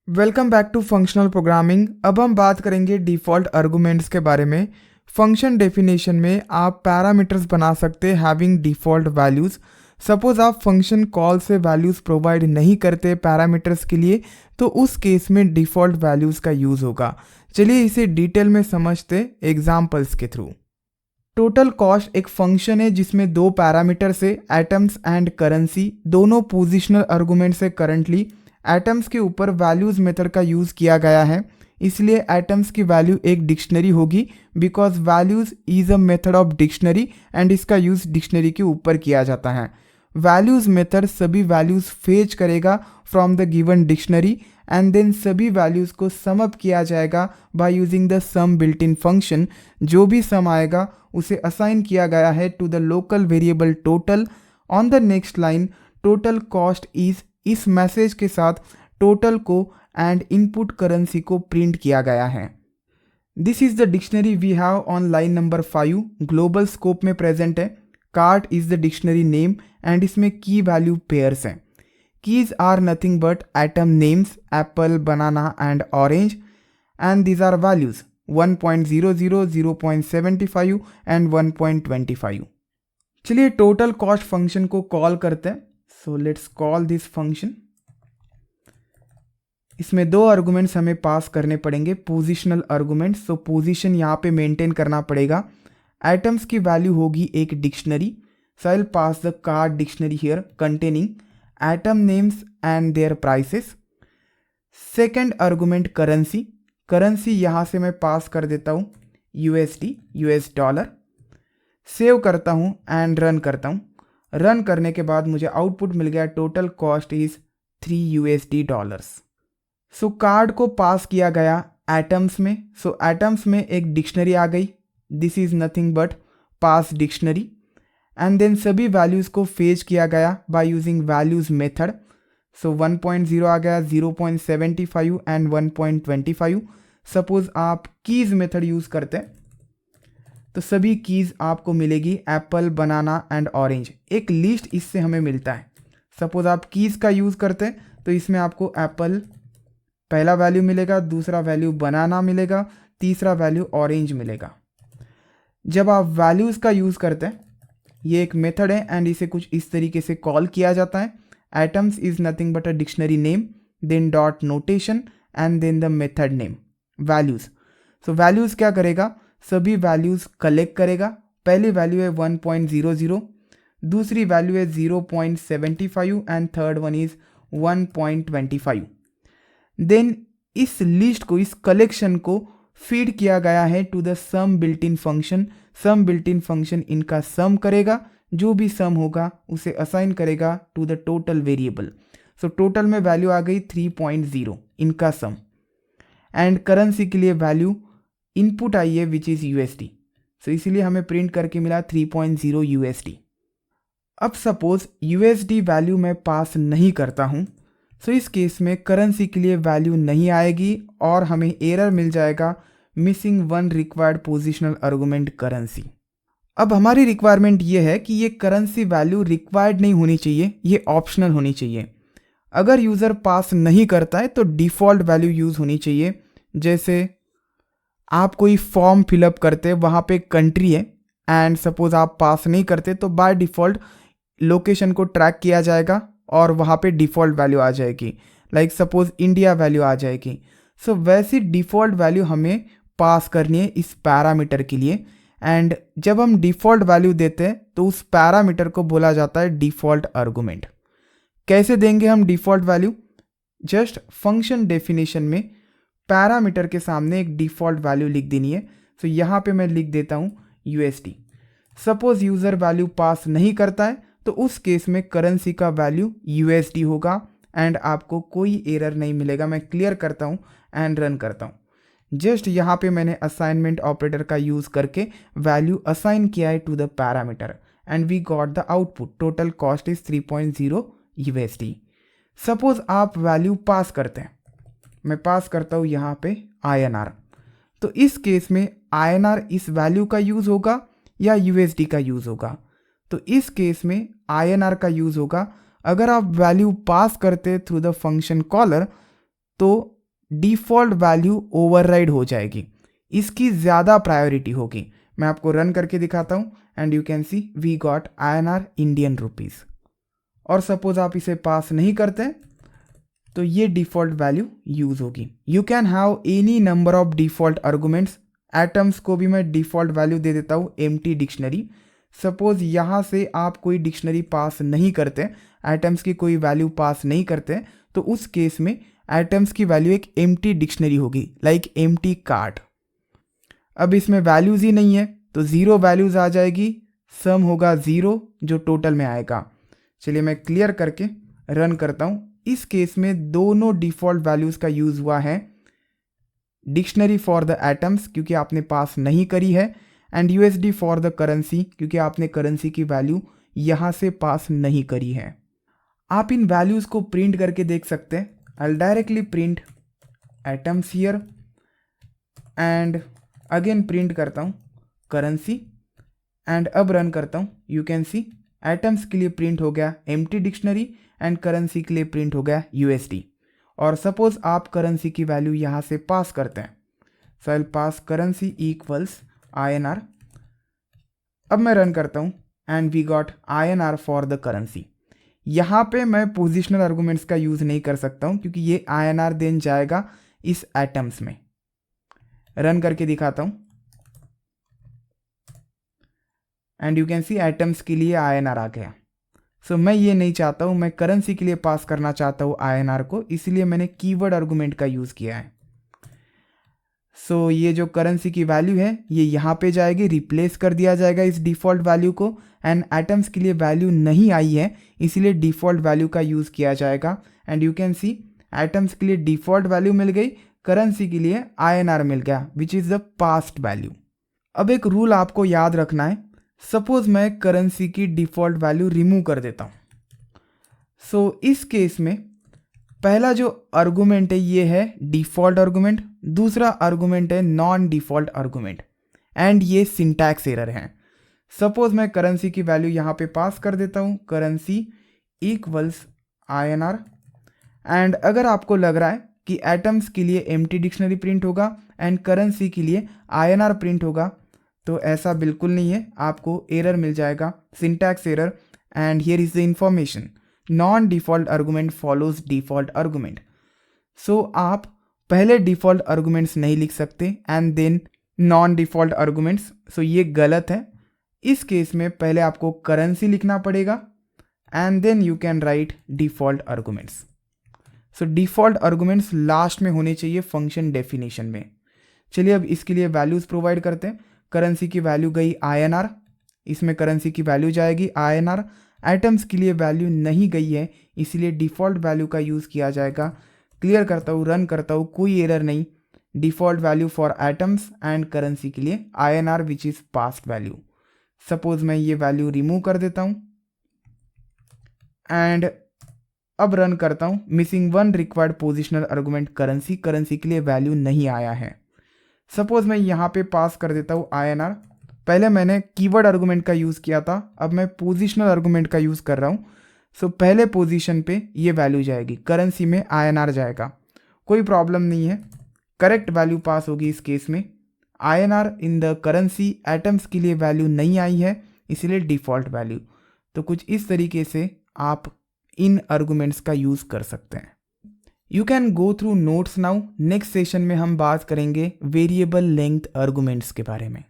Welcome back to functional programming. अब हम बात करेंगे डिफ़ॉल्ट आर्गुमेंट्स के बारे में। फंक्शन डेफिनेशन में आप पैरामीटर्स बना सकते हैं हैविंग डिफ़ॉल्ट वैल्यूज़। सपोज़ आप फंक्शन कॉल से वैल्यूज़ प्रोवाइड नहीं करते पैरामीटर्स के लिए, तो उस केस में डिफ़ॉल्ट वैल्यूज़ का यूज़ होगा। चलिए इसे डिटेल में समझते एग्जाम्पल्स के थ्रू। टोटल कॉस्ट एक फंक्शन है जिसमें दो पैरामीटर्स है, एटम्स एंड करेंसी। दोनों पोजिशनल आर्गुमेंट्स है। करंटली एटम्स के ऊपर वैल्यूज़ मेथड का यूज़ किया गया है, इसलिए एटम्स की वैल्यू एक डिक्शनरी होगी because values is a method of dictionary and इसका यूज़ डिक्शनरी के ऊपर किया जाता है। वैल्यूज़ मेथड सभी वैल्यूज़ फेच करेगा from the given dictionary and then सभी वैल्यूज़ को सम अप किया जाएगा by using the sum built in function. जो भी सम आएगा उसे असाइन किया गया है to the local variable total. On the next line total cost is, इस मैसेज के साथ टोटल को एंड इनपुट करेंसी को प्रिंट किया गया है। This is the dictionary we have on line number 5। Global scope में प्रेजेंट है। Cart is the dictionary name and इसमें की वैल्यू पेयर्स हैं। Keys are nothing but item names apple, banana and orange and these are values 1.00, 0.75 and 1.25। चलिए total cost function को call करते हैं। So let's call this function. इसमें दो arguments हमें पास करने पड़ेंगे, पोजिशनल आर्गुमेंट्स। सो पोजीशन यहाँ पे मेंटेन करना पड़ेगा। एटम्स की वैल्यू होगी एक dictionary, so I will pass the cart dictionary here containing item names and their prices. Second argument currency, currency यहाँ से मैं पास कर देता हूँ यूएसडी, यूएस डॉलर। सेव करता हूँ एंड रन करता हूँ। रन करने के बाद मुझे आउटपुट मिल गया, total cost is $3। So card को पास किया गया एटम्स में। सो एटम्स में एक डिक्शनरी आ गई, this is nothing but pass dictionary and then सभी वैल्यूज़ को फेच किया गया by using values method. So 1.0 आ गया, 0.75 एंड 1.25। सपोज आप कीज मेथड यूज़ करते हैं तो सभी कीज़ आपको मिलेगी एप्पल, बनाना एंड ऑरेंज। एक लिस्ट इससे हमें मिलता है। सपोज आप कीज़ का यूज़ करते हैं तो इसमें आपको एप्पल पहला वैल्यू मिलेगा, दूसरा वैल्यू बनाना मिलेगा, तीसरा वैल्यू ऑरेंज मिलेगा। जब आप वैल्यूज़ का यूज़ करते हैं, ये एक मेथड है एंड इसे कुछ इस तरीके से कॉल किया जाता है। Items is nothing but a dictionary name, then dot notation and then the method name values. So values क्या करेगा, सभी वैल्यूज़ कलेक्ट करेगा। पहली वैल्यू है 1.00, दूसरी वैल्यू है 0.75 and third one is 1.25। Then इस लिस्ट को, इस कलेक्शन को फीड किया गया है to the sum built in function. Sum built in function इनका सम करेगा, जो भी सम होगा उसे असाइन करेगा to the total variable. So total में वैल्यू आ गई 3.0 इनका सम एंड करेंसी के लिए वैल्यू इनपुट आई है विच इज़ यूएसडी। सो इसीलिए हमें प्रिंट करके मिला 3.0 यूएसडी। अब सपोज यूएसडी वैल्यू मैं पास नहीं करता हूँ, सो इस केस में करेंसी के लिए वैल्यू नहीं आएगी और हमें एरर मिल जाएगा missing one required positional argument currency. अब हमारी रिक्वायरमेंट ये है कि ये करेंसी वैल्यू रिक्वायर्ड नहीं होनी चाहिए, ये ऑप्शनल होनी चाहिए। अगर यूज़र पास नहीं करता है तो डिफ़ॉल्ट वैल्यू यूज़ होनी चाहिए। जैसे आप कोई फॉर्म फिलअप करते, वहाँ पे कंट्री है एंड सपोज आप पास नहीं करते तो बाय डिफ़ॉल्ट लोकेशन को ट्रैक किया जाएगा और वहाँ पे डिफ़ॉल्ट वैल्यू आ जाएगी, लाइक सपोज इंडिया वैल्यू आ जाएगी। सो वैसी डिफ़ॉल्ट वैल्यू हमें पास करनी है इस पैरामीटर के लिए एंड जब हम डिफ़ॉल्ट वैल्यू देते हैं तो उस पैरामीटर को बोला जाता है डिफ़ॉल्ट आर्गुमेंट। कैसे देंगे हम default value, just function definition में पैरामीटर के सामने एक डिफ़ॉल्ट वैल्यू लिख देनी है। सो यहाँ पे मैं लिख देता हूँ USD. Suppose user value pass नहीं करता है तो उस केस में करेंसी का वैल्यू यूएसडी होगा एंड आपको कोई एरर नहीं मिलेगा। मैं क्लियर करता हूँ एंड रन करता हूँ। जस्ट यहाँ पे मैंने असाइनमेंट ऑपरेटर का यूज़ करके वैल्यू असाइन किया है to the parameter and we got the output, total cost is 3.0 USD. Suppose आप वैल्यू पास करते हैं, मैं पास करता हूँ यहाँ पे INR, तो इस केस में INR इस वैल्यू का यूज़ होगा या USD का यूज़ होगा। तो इस केस में INR का यूज़ होगा। अगर आप वैल्यू पास करते थ्रू द फंक्शन कॉलर तो डिफ़ॉल्ट वैल्यू ओवरराइड हो जाएगी, इसकी ज़्यादा प्रायोरिटी होगी। मैं आपको रन करके दिखाता हूँ and you can see we got INR Indian rupees. और सपोज आप इसे पास नहीं करते तो ये डिफ़ॉल्ट वैल्यू यूज़ होगी। You can have any number of default arguments. Items को भी मैं डिफ़ॉल्ट वैल्यू दे देता हूँ एम्प्टी डिक्शनरी। सपोज यहाँ से आप कोई डिक्शनरी पास नहीं करते, एटम्स की कोई वैल्यू पास नहीं करते, तो उस केस में एटम्स की वैल्यू एक एम्प्टी डिक्शनरी होगी, लाइक एम्प्टी कार्ड। अब इसमें वैल्यूज़ ही नहीं है तो ज़ीरो वैल्यूज़ आ जाएगी, सम होगा ज़ीरो जो टोटल में आएगा। चलिए मैं क्लियर करके रन करता हूँ। इस केस में दोनों डिफ़ॉल्ट वैल्यूज़ का यूज़ हुआ है, डिक्शनरी फॉर द एटम्स क्योंकि आपने पास नहीं करी है, and USD for the currency क्योंकि आपने करेंसी की वैल्यू यहाँ से पास नहीं करी है। आप इन वैल्यूज़ को प्रिंट करके देख सकते हैं। I directly print atoms here and again print करता हूँ करेंसी एंड अब रन करता हूँ। यू कैन सी एटम्स के लिए प्रिंट हो गया एम्प्टी डिक्शनरी एंड करेंसी के लिए प्रिंट हो गया USD। और सपोज आप करेंसी की वैल्यू यहाँ से पास करते हैं, so I pass currency equals INR। अब मैं रन करता हूँ and we got INR for the currency. यहाँ पे मैं पोजिशनल आर्गूमेंट्स का यूज़ नहीं कर सकता हूँ क्योंकि ये INR देन जाएगा इस एटम्स में। रन करके दिखाता हूँ and you can see items के लिए INR आ गया। सो मैं ये नहीं चाहता हूँ, मैं करेंसी के लिए पास करना चाहता हूँ INR को, इसलिए मैंने कीवर्ड आर्गूमेंट का यूज़ किया है। सो ये जो करेंसी की वैल्यू है ये यहाँ पे जाएगी, रिप्लेस कर दिया जाएगा इस डिफ़ॉल्ट वैल्यू को, एंड एटम्स के लिए वैल्यू नहीं आई है इसीलिए डिफ़ॉल्ट वैल्यू का यूज़ किया जाएगा। And you can see items के लिए डिफ़ॉल्ट वैल्यू मिल गई, करेंसी के लिए INR मिल गया which is the past value. अब एक रूल आपको याद रखना है, सपोज मैं करेंसी की डिफ़ॉल्ट वैल्यू रिमूव कर देता हूँ। सो इस केस में पहला जो आर्गूमेंट है ये है डिफ़ॉल्ट आर्गूमेंट, दूसरा आर्गूमेंट है नॉन डिफ़ॉल्ट आर्गूमेंट, एंड ये सिंटैक्स एरर है। सपोज मैं करेंसी की वैल्यू यहाँ पे पास कर देता हूँ, करेंसी इक्वल्स INR, एंड अगर आपको लग रहा है कि एटम्स के लिए एम्प्टी डिक्शनरी प्रिंट होगा एंड करेंसी के लिए INR प्रिंट होगा, तो ऐसा बिल्कुल नहीं है, आपको एरर मिल जाएगा, syntax error. And here is the information, non default argument follows default argument. So आप पहले डिफ़ॉल्ट आर्गूमेंट्स नहीं लिख सकते and then non default arguments, so ये गलत है। इस केस में पहले आपको करेंसी लिखना पड़ेगा and then you can write default arguments. So default arguments last में होने चाहिए फंक्शन डेफिनेशन में। चलिए अब इसके लिए वैल्यूज़ प्रोवाइड करते हैं। करेंसी की वैल्यू गई INR, इसमें करेंसी की वैल्यू जाएगी INR। एटम्स के लिए वैल्यू नहीं गई है इसीलिए डिफ़ॉल्ट वैल्यू का यूज़ किया जाएगा। क्लियर करता हूँ, रन करता हूँ, कोई एरर नहीं। Default value for atoms and currency के लिए INR which is past value. Suppose मैं ये वैल्यू रिमूव कर देता हूँ एंड अब रन करता हूँ। Missing one required positional argument currency, currency के लिए वैल्यू नहीं आया है। सपोज मैं यहाँ पे पास कर देता हूँ INR। पहले मैंने कीवर्ड आर्गूमेंट का यूज़ किया था, अब मैं पोजिशनल आर्गूमेंट का यूज़ कर रहा हूँ। सो पहले पोजीशन पे ये वैल्यू जाएगी, करेंसी में INR जाएगा, कोई प्रॉब्लम नहीं है, करेक्ट वैल्यू पास होगी इस केस में। INR in the currency, atoms के लिए वैल्यू नहीं आई है इसीलिए डिफ़ॉल्ट वैल्यू। तो कुछ इस तरीके से आप इन आर्गूमेंट्स का यूज़ कर सकते हैं। You can go through notes now. Next session में हम बात करेंगे वेरिएबल लेंथ आर्गूमेंट्स के बारे में।